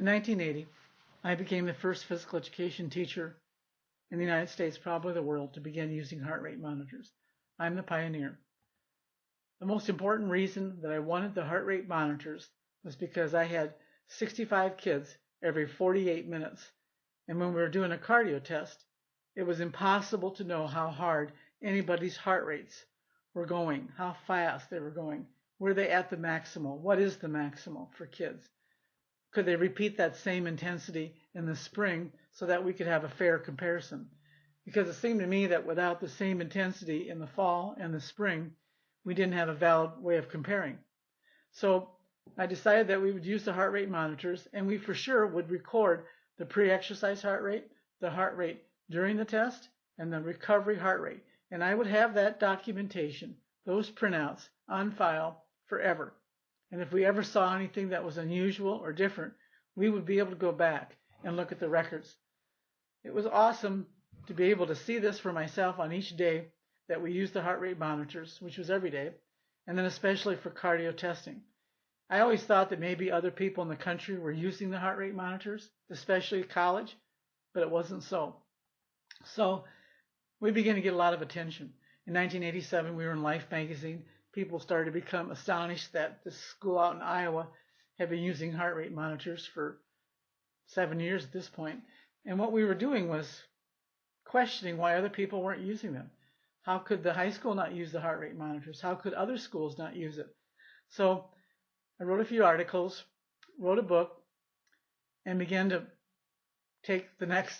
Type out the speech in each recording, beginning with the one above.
In 1980, I became the first physical education teacher in the United States, probably the world, to begin using heart rate monitors. I'm the pioneer. The most important reason that I wanted the heart rate monitors was because I had 65 kids every 48 minutes. And when we were doing a cardio test, it was impossible to know how hard anybody's heart rates were going, how fast they were going. Were they at the maximal? What is the maximal for kids? Could they repeat that same intensity in the spring so that we could have a fair comparison? Because it seemed to me that without the same intensity in the fall and the spring, we didn't have a valid way of comparing. So I decided that we would use the heart rate monitors, and we for sure would record the pre-exercise heart rate, the heart rate during the test, and the recovery heart rate. And I would have that documentation, those printouts, on file forever. And if we ever saw anything that was unusual or different, we would be able to go back and look at the records. It was awesome to be able to see this for myself on each day that we used the heart rate monitors, which was every day, and then especially for cardio testing. I always thought that maybe other people in the country were using the heart rate monitors, especially college, but it wasn't so. So we began to get a lot of attention. In 1987, we were in Life magazine. People started to become astonished that this school out in Iowa had been using heart rate monitors for 7 years at this point. And what we were doing was questioning why other people weren't using them. How could the high school not use the heart rate monitors? How could other schools not use it? So I wrote a few articles, wrote a book, and began to take the next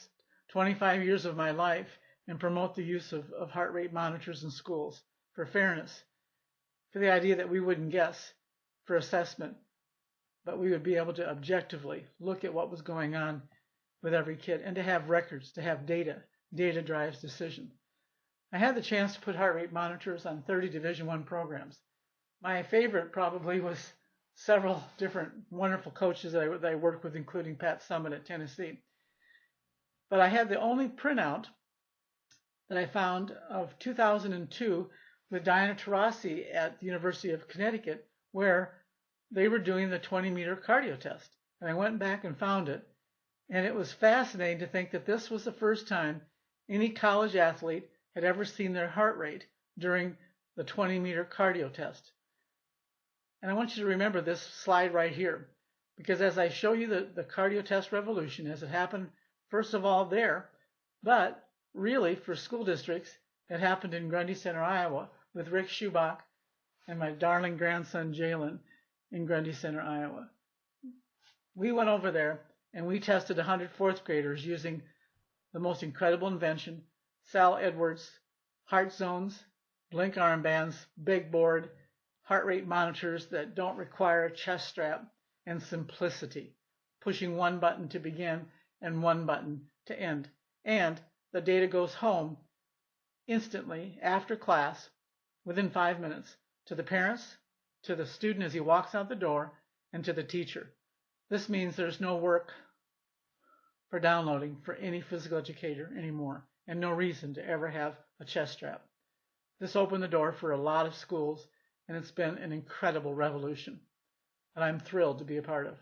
25 years of my life and promote the use of heart rate monitors in schools for fairness, for the idea that we wouldn't guess for assessment, but we would be able to objectively look at what was going on with every kid and to have records, to have data. Data drives decision. I had the chance to put heart rate monitors on 30 Division I programs. My favorite probably was several different wonderful coaches that I worked with, including Pat Summitt at Tennessee. But I had the only printout that I found of 2002 with Diana Taurasi at the University of Connecticut, where they were doing the 20-meter cardio test. And I went back and found it. And it was fascinating to think that this was the first time any college athlete had ever seen their heart rate during the 20-meter cardio test. And I want you to remember this slide right here, because as I show you the cardio test revolution, as it happened, first of all there, but really for school districts, it happened in Grundy Center, Iowa, with Rick Schubach and my darling grandson Jalen in Grundy Center, Iowa. We went over there and we tested 100 fourth graders using the most incredible invention, Sal Edwards, heart zones, blink armbands, big board, heart rate monitors that don't require a chest strap, and simplicity, pushing one button to begin and one button to end. And the data goes home instantly after class, within 5 minutes, to the parents, to the student as he walks out the door, and to the teacher. This means there's no work for downloading for any physical educator anymore, and no reason to ever have a chest strap. This opened the door for a lot of schools, and it's been an incredible revolution that I'm thrilled to be a part of.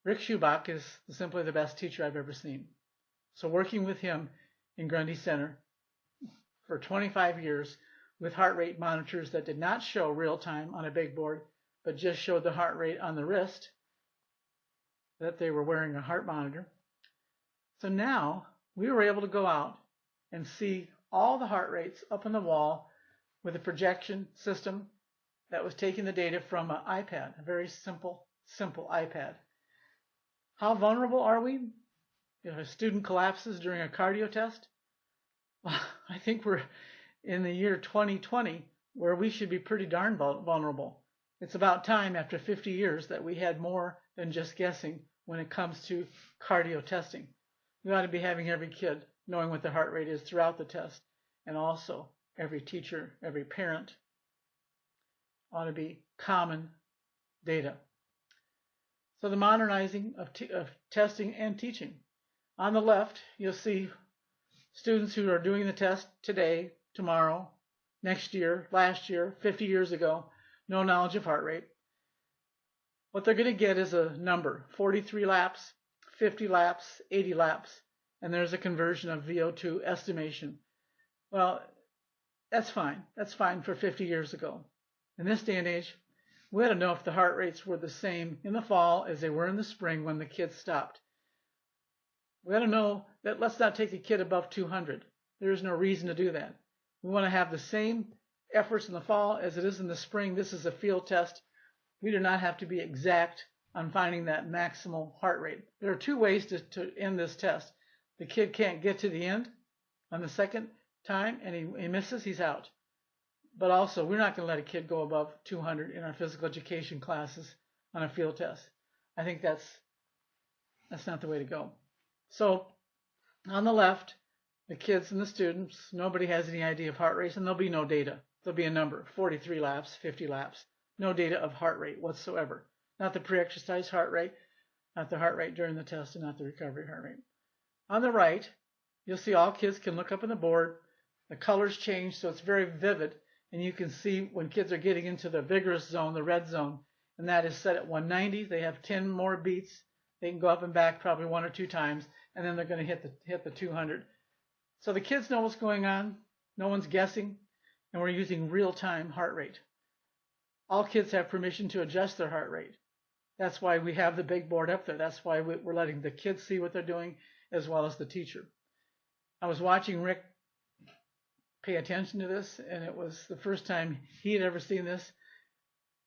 Rick Schubach is simply the best teacher I've ever seen. So working with him in Grundy Center for 25 years with heart rate monitors that did not show real time on a big board, but just showed the heart rate on the wrist, that they were wearing a heart monitor. So now we were able to go out and see all the heart rates up on the wall with a projection system that was taking the data from an iPad, a very simple iPad. How vulnerable are we if a student collapses during a cardio test? Well, I think we're in the year 2020 where we should be pretty darn vulnerable. It's about time after 50 years that we had more than just guessing when it comes to cardio testing. We ought to be having every kid knowing what the heart rate is throughout the test, and also every teacher, every parent ought to be common data. So the modernizing of testing and teaching. On the left, you'll see students who are doing the test today, tomorrow, next year, last year, 50 years ago, no knowledge of heart rate. what they're going to get is a number: 43 laps, 50 laps, 80 laps, and there's a conversion of VO2 estimation. Well, that's fine. That's fine for 50 years ago. In this day and age, we had to know if the heart rates were the same in the fall as they were in the spring when the kids stopped. We had to know that let's not take a kid above 200. There is no reason to do that. We want to have the same efforts in the fall as it is in the spring. This is a field test. We do not have to be exact on finding that maximal heart rate. There are two ways to end this test. The kid can't get to the end on the second time and he misses, he's out. But also, we're not going to let a kid go above 200 in our physical education classes on a field test. I think that's not the way to go. So on the left, the kids and the students, nobody has any idea of heart rates, and there'll be no data. There'll be a number: 43 laps, 50 laps. No data of heart rate whatsoever. Not the pre-exercise heart rate, not the heart rate during the test, and not the recovery heart rate. On the right, you'll see all kids can look up on the board. The colors change, so it's very vivid, and you can see when kids are getting into the vigorous zone, the red zone, and that is set at 190. They have 10 more beats. They can go up and back probably 1 or 2 times, and then they're going to hit the 200. So the kids know what's going on. No one's guessing, and we're using real-time heart rate. All kids have permission to adjust their heart rate. That's why we have the big board up there. That's why we're letting the kids see what they're doing as well as the teacher. I was watching Rick pay attention to this, and it was the first time he had ever seen this,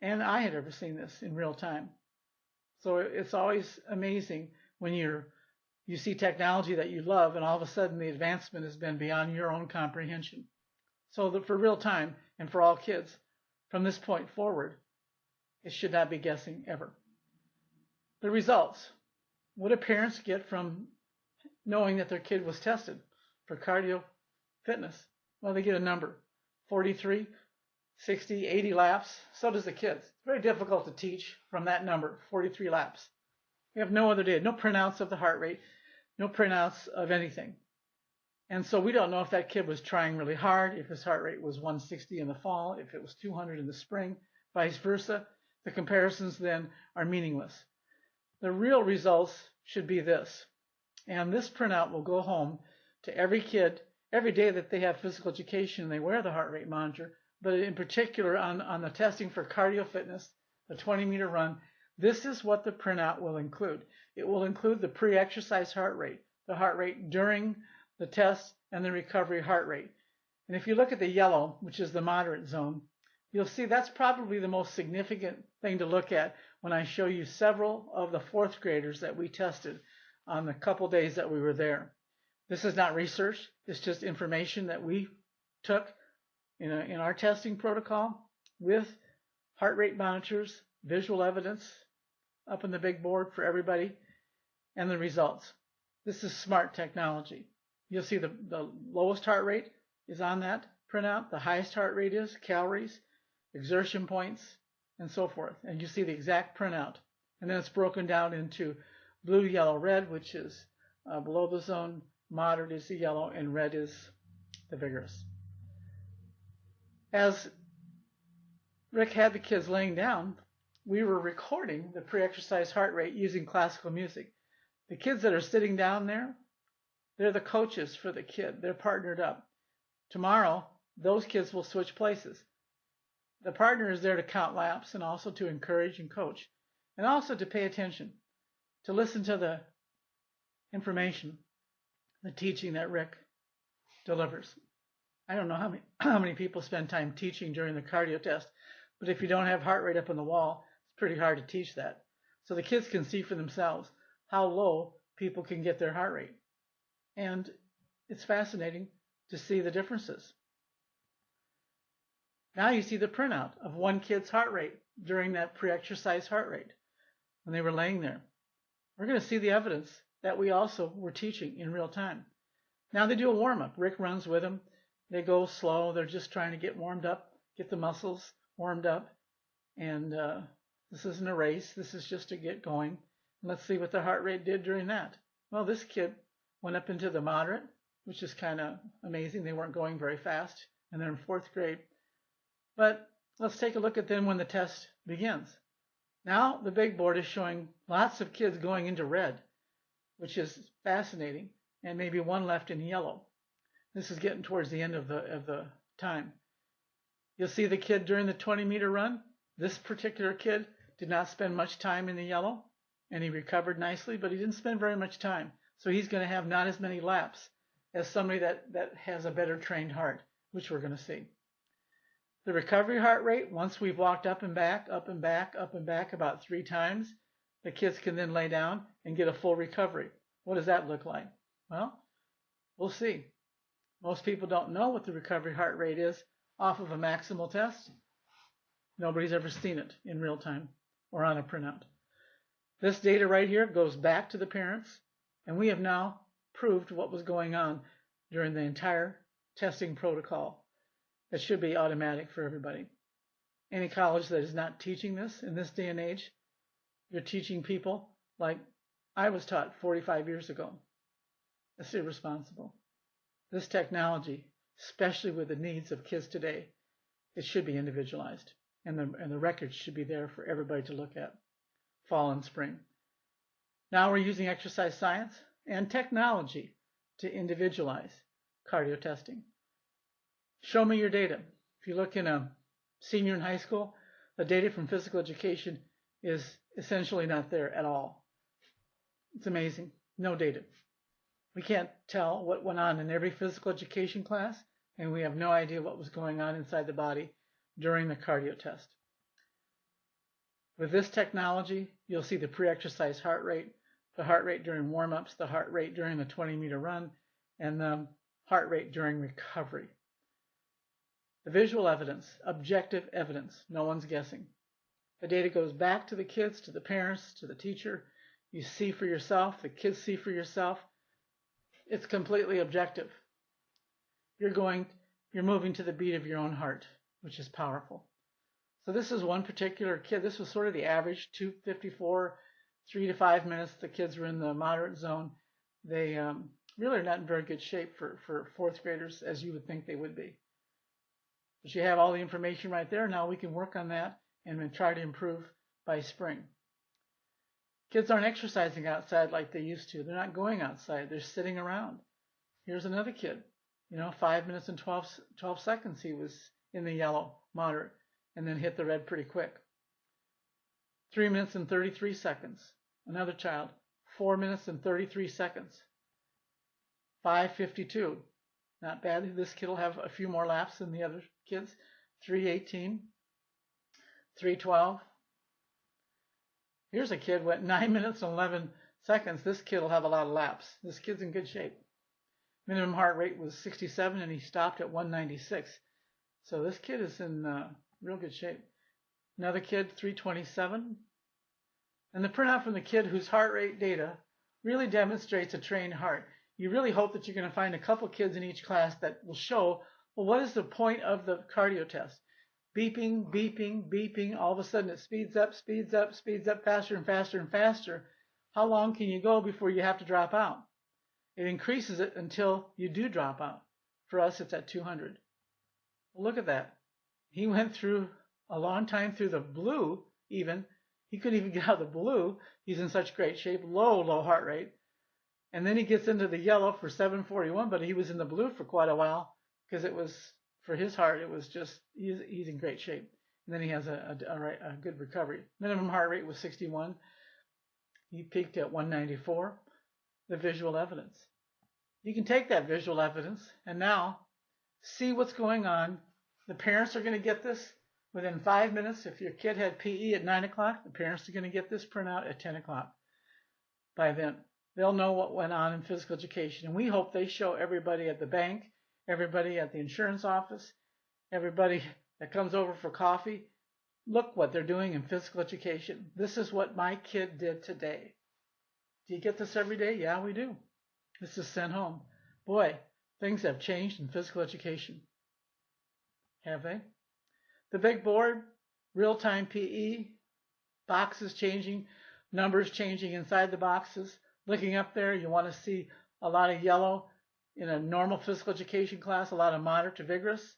and I had ever seen this in real time. So it's always amazing when you see technology that you love, and all of a sudden the advancement has been beyond your own comprehension. So for real time and for all kids, from this point forward, it should not be guessing ever. The results. What do parents get from knowing that their kid was tested for cardio fitness? Well, they get a number: 43, 60, 80 laps. So does the kids. It's very difficult to teach from that number, 43 laps. We have no other data, no printouts of the heart rate, no printouts of anything. And so we don't know if that kid was trying really hard, if his heart rate was 160 in the fall, if it was 200 in the spring, vice versa. The comparisons then are meaningless. The real results should be this. And this printout will go home to every kid every day that they have physical education and they wear the heart rate monitor, but in particular on the testing for cardio fitness, the 20-meter run. This is what the printout will include. It will include the pre-exercise heart rate, the heart rate during the test, and the recovery heart rate. And if you look at the yellow, which is the moderate zone, you'll see that's probably the most significant thing to look at when I show you several of the 4th graders that we tested on the couple days that we were there. This is not research. It's just information that we took in our testing protocol with heart rate monitors, visual evidence up on the big board for everybody, and the results. This is smart technology. You'll see the lowest heart rate is on that printout. The highest heart rate is calories, exertion points, and so forth. And you see the exact printout. And then it's broken down into blue, yellow, red, which is below the zone. Moderate is the yellow, and red is the vigorous. As Rick had the kids laying down, we were recording the pre-exercise heart rate using classical music. The kids that are sitting down there, they're the coaches for the kid. They're partnered up. Tomorrow, those kids will switch places. The partner is there to count laps and also to encourage and coach, and also to pay attention, to listen to the information, the teaching that Rick delivers. I don't know how many people spend time teaching during the cardio test, but if you don't have heart rate up on the wall, it's pretty hard to teach that. So the kids can see for themselves how low people can get their heart rate. And it's fascinating to see the differences. Now you see the printout of one kid's heart rate during that pre-exercise heart rate when they were laying there. We're going to see the evidence that we also were teaching in real time. Now they do a warm-up. Rick runs with them. They go slow. They're just trying to get warmed up, get the muscles warmed up. And this isn't a race. This is just to get going. Let's see what the heart rate did during that. Well, this kid went up into the moderate, which is kind of amazing. They weren't going very fast, and they're in 4th grade. But let's take a look at them when the test begins. Now the big board is showing lots of kids going into red, which is fascinating, and maybe one left in yellow. This is getting towards the end of the time. You'll see the kid during the 20-meter run. This particular kid did not spend much time in the yellow, and he recovered nicely, but he didn't spend very much time. So he's going to have not as many laps as somebody that has a better trained heart, which we're going to see. The recovery heart rate, once we've walked up and back, up and back, up and back about 3 times, the kids can then lay down and get a full recovery. What does that look like? Well, we'll see. Most people don't know what the recovery heart rate is off of a maximal test. Nobody's ever seen it in real time or on a printout. This data right here goes back to the parents, and we have now proved what was going on during the entire testing protocol. It should be automatic for everybody. Any college that is not teaching this in this day and age, you're teaching people like I was taught 45 years ago. That's irresponsible. This technology, especially with the needs of kids today, it should be individualized, and the records should be there for everybody to look at, fall and spring. Now we're using exercise science and technology to individualize cardio testing. Show me your data. If you look in a senior in high school, the data from physical education is essentially not there at all. It's amazing. No data. We can't tell what went on in every physical education class, and we have no idea what was going on inside the body during the cardio test. With this technology, you'll see the pre-exercise heart rate, the heart rate during warm-ups, the heart rate during the 20-meter run, and the heart rate during recovery. The visual evidence, objective evidence, no one's guessing. The data goes back to the kids, to the parents, to the teacher. You see for yourself, the kids see for yourself. It's completely objective. You're moving to the beat of your own heart, which is powerful. So this is one particular kid. This was sort of the average, 2:54, 3 to 5 minutes. The kids were in the moderate zone. They really are not in very good shape for 4th graders, as you would think they would be. But you have all the information right there. Now we can work on that and try to improve by spring. Kids aren't exercising outside like they used to. They're not going outside. They're sitting around. Here's another kid. 5 minutes and 12 seconds he was in the yellow, moderate, and then hit the red pretty quick. 3 minutes and 33 seconds. Another child, 4 minutes and 33 seconds. 5:52. Not bad. This kid will have a few more laps than the other kids. 3:18. 3:12. Here's a kid went 9 minutes and 11 seconds. This kid will have a lot of laps. This kid's in good shape. Minimum heart rate was 67 and he stopped at 196. So this kid is in real good shape. Another kid, 3:27. And the printout from the kid whose heart rate data really demonstrates a trained heart. You really hope that you're going to find a couple kids in each class that will show, well, what is the point of the cardio test? Beeping, beeping, beeping. All of a sudden it speeds up, speeds up, speeds up faster and faster and faster. How long can you go before you have to drop out? It increases it until you do drop out. For us, it's at 200. Well, look at that. He went through a long time through the blue even. He couldn't even get out of the blue. He's in such great shape, low heart rate. And then he gets into the yellow for 7:41, but he was in the blue for quite a while because it was, for his heart, it was just, he's in great shape. And then he has a good recovery. Minimum heart rate was 61. He peaked at 194. The visual evidence. You can take that visual evidence and now see what's going on. The parents are going to get this within 5 minutes. If your kid had PE at 9 o'clock, the parents are going to get this printout at 10 o'clock. By then, they'll know what went on in physical education. And we hope they show everybody at the bank, everybody at the insurance office, everybody that comes over for coffee. Look what they're doing in physical education. This is what my kid did today. Do you get this every day? Yeah, we do. This is sent home. Boy, things have changed in physical education. Have they? The big board, real-time PE, boxes changing, numbers changing inside the boxes. Looking up there, you want to see a lot of yellow in a normal physical education class, a lot of moderate to vigorous.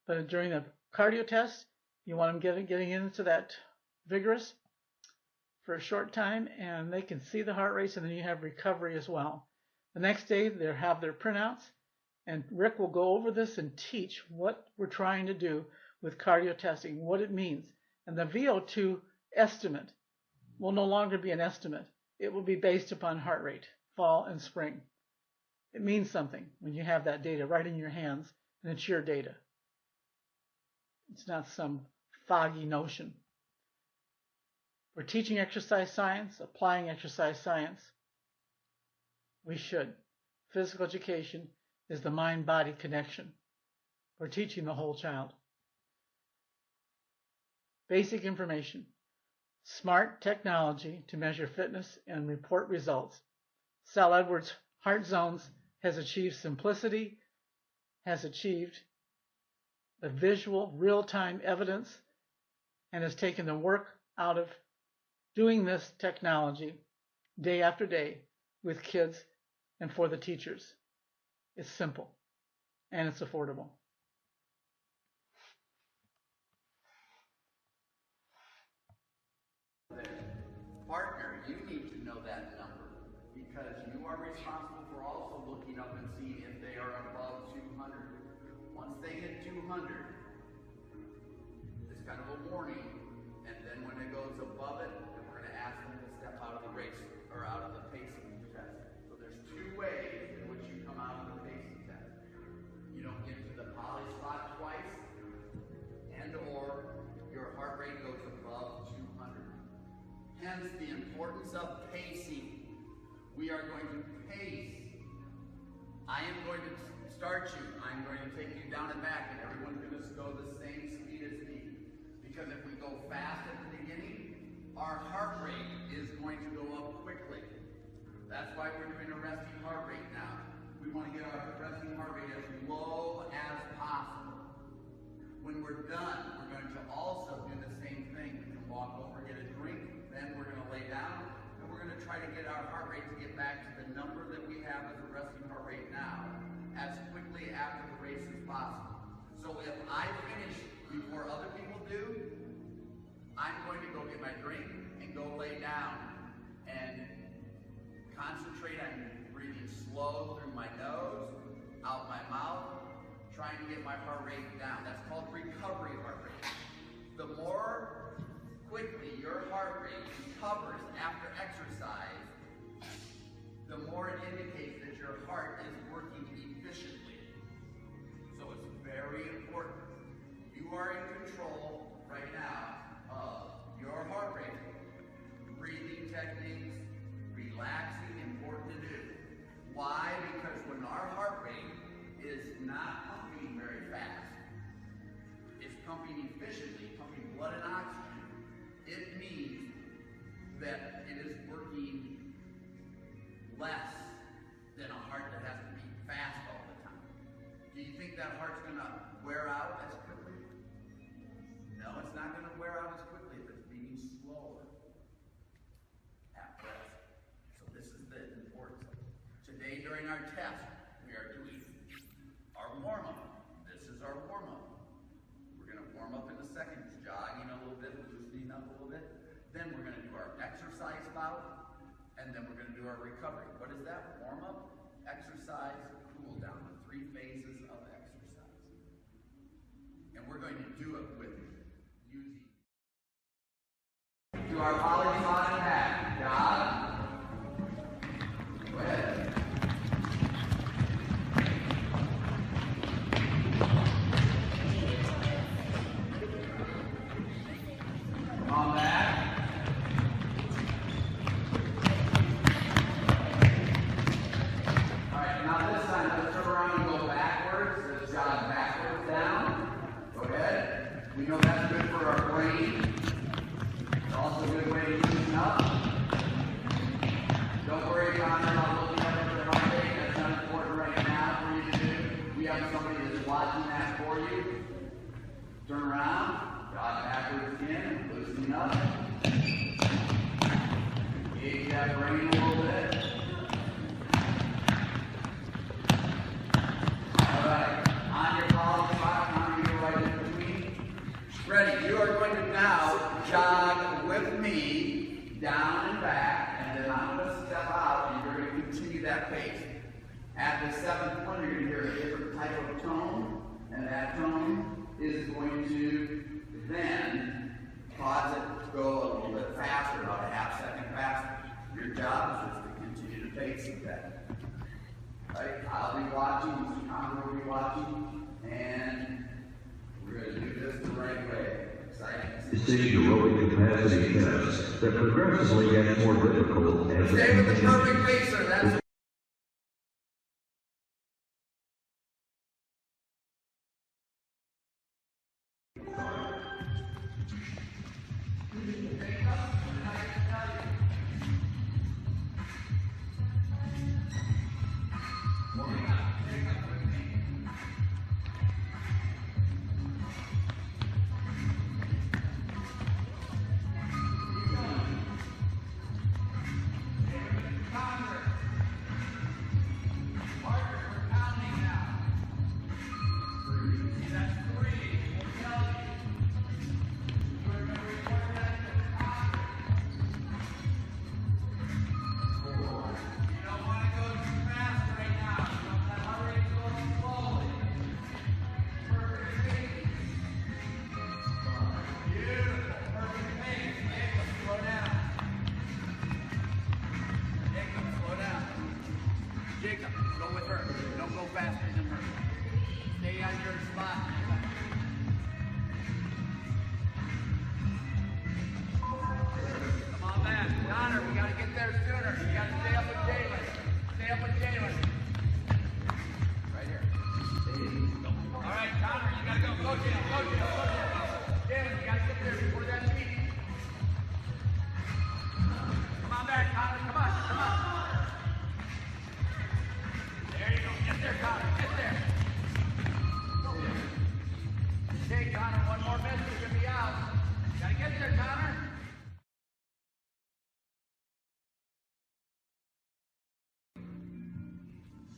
But during the cardio test, you want them getting into that vigorous. for a short time, and they can see the heart rates, and then you have recovery as well. The next day, they'll have their printouts, and Rick will go over this and teach what we're trying to do with cardio testing, what it means. And the VO2 estimate will no longer be an estimate. It will be based upon heart rate, fall and spring. It means something when you have that data right in your hands, and it's your data. It's not some foggy notion. We're teaching exercise science, applying exercise science. We should. Physical education is the mind-body connection. We're teaching the whole child. Basic information. Smart technology to measure fitness and report results. Sal Edwards' Heart Zones has achieved simplicity, has achieved the visual, real-time evidence, and has taken the work out of doing this technology day after day with kids and for the teachers. It's simple and it's affordable. Partner, you need to know that number because you are responsible for also looking up and seeing if they are above 200. Once they hit 200, it's kind of a warning, and then when it goes above it, then we're going to ask them to step out of the race or out of the pacing test. So there's two ways in which you come out of the pacing test. You don't get to the poly spot twice, and or your heart rate goes above 200. Hence the importance of pacing. We are going to pace. I am going to start you. I'm going to take you down and back, and everyone's going to go the same speed as me. Because if we go fast at the beginning, our heart rate is going to go up quickly. That's why we're doing a resting heart rate now. We want to get our resting heart rate as low as possible. When we're done, we're going to also do the same thing. We can walk over, get a drink, then we're going to lay down, and we're going to try to get our heart rate to get back to the number that we have as a resting heart rate now, as quickly after the race as possible. So if I finish before other people do, I'm going to go get my drink and go lay down and concentrate on breathing slow through my nose, out my mouth, trying to get my heart rate down. That's called recovery heart rate. The more quickly your heart rate recovers after exercise, the more it indicates that your heart is working efficiently. So it's very important. You are in control right now of your heart rate. Breathing techniques, relaxing, important to do. Why? Because when our heart rate is not pumping very fast, it's pumping efficiently, pumping blood and oxygen, it means that it is working less than a heart that has to beat fast all the time. Do you think that heart's going to wear out as quickly? No, it's not going to wear out as quickly if it's beating slower at rest. So this is the importance. Today during our test, we are doing our warm-up. This is our warm-up. We're going to warm up in a second, just jogging a little bit, loosening up a little bit. Then we're going to do our exercise bout, and then we're going to do our recovery. What is that? Warm-up, exercise, cool down. The 3 phases of exercise. And we're going to do it with using. To our polyphonic pack. Jog. Go ahead. On that. Alright, now this time let's turn around and go backwards. Let's jog backwards down. Go ahead. We know that's good for our brain. It's also a good way to loosen up. Don't worry, Connor, about looking up at your heart rate. That's not important right now for you to do. We have somebody that's watching that for you. Turn around, jog backwards again, loosening up. Engage that brain a little bit. Alright, on your collar spot, Connor, you're right in between. Ready, you are going to now jog with me down and back, and then I'm going to step out, and you're going to continue that pace. At the seventh one, you're going to hear a different type of tone, and that tone is going to then cause it to go a little bit faster, about a half second faster. Your job is just to continue to pace with that. Right? I'll be watching, Mr. Conner will be watching, and we're going to do this the right way. Stage aerobic capacity tests that progressively get more difficult as stay with the perfect pacer. That's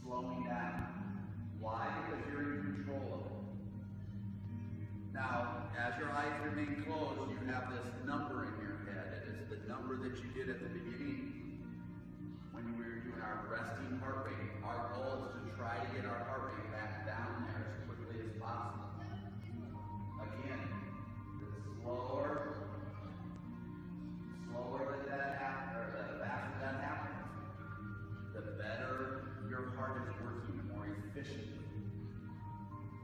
slowing down. Why? Because you're in control of it. Now, as your eyes remain closed, you have this number in your head. It is the number that you did at the beginning when we were doing our resting heart rate. Our goal is to try to get our heart rate back down there as quickly as possible. Again, the slower that happens, or the faster that happens, the better your heart is working, the more efficiently.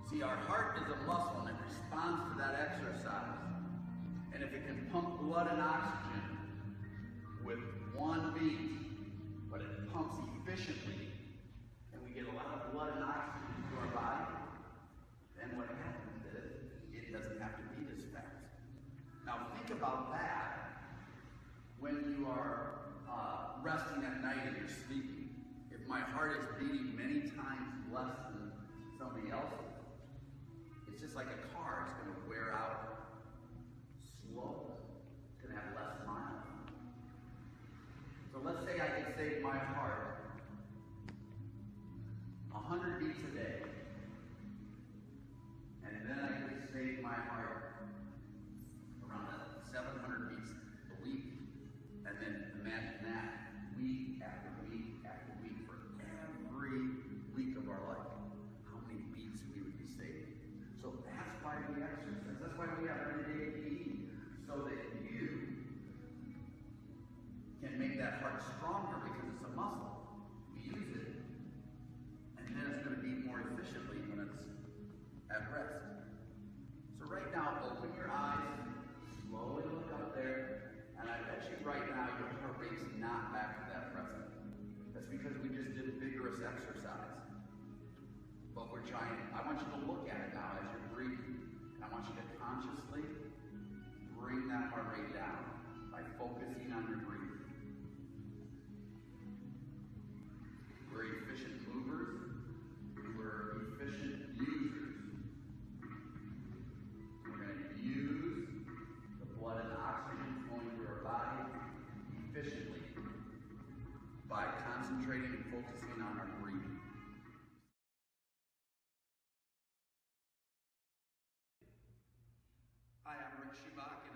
See, our heart is a muscle and it responds to that exercise. And if it can pump blood and oxygen with one beat, but it pumps efficiently, and we get a lot of blood and oxygen to our body, then what happens is it doesn't have to beat as fast. Now think about that when you are resting at night and you're sleeping. If my heart is beating many times less than somebody else's, it's just like a car. It's going to wear out slower. It's going to have less miles. So let's say I could save my heart 100 beats a day. And then I could save my heart around 700 beats a week. And then imagine that week after week after week for every week of our life. How many beats we would be saving. So that's why we exercise. That's why we have everyday PE. So that you can make that heart stronger because it's a muscle. We use it. And then it's going to beat more efficiently when it's at rest. So right now, open your eyes, slowly look up there, and I bet you right now your heart rate's not back to that present. That's because we just did a vigorous exercise. But we're trying, I want you to look at it now as you're breathing. And I want you to consciously bring that heart rate down by focusing on your breathing. We're efficient movers. We're efficient users. We're going to use the blood and oxygen flowing through our body efficiently by concentrating and focusing on our breathing. Hi, I'm Rick Schubach.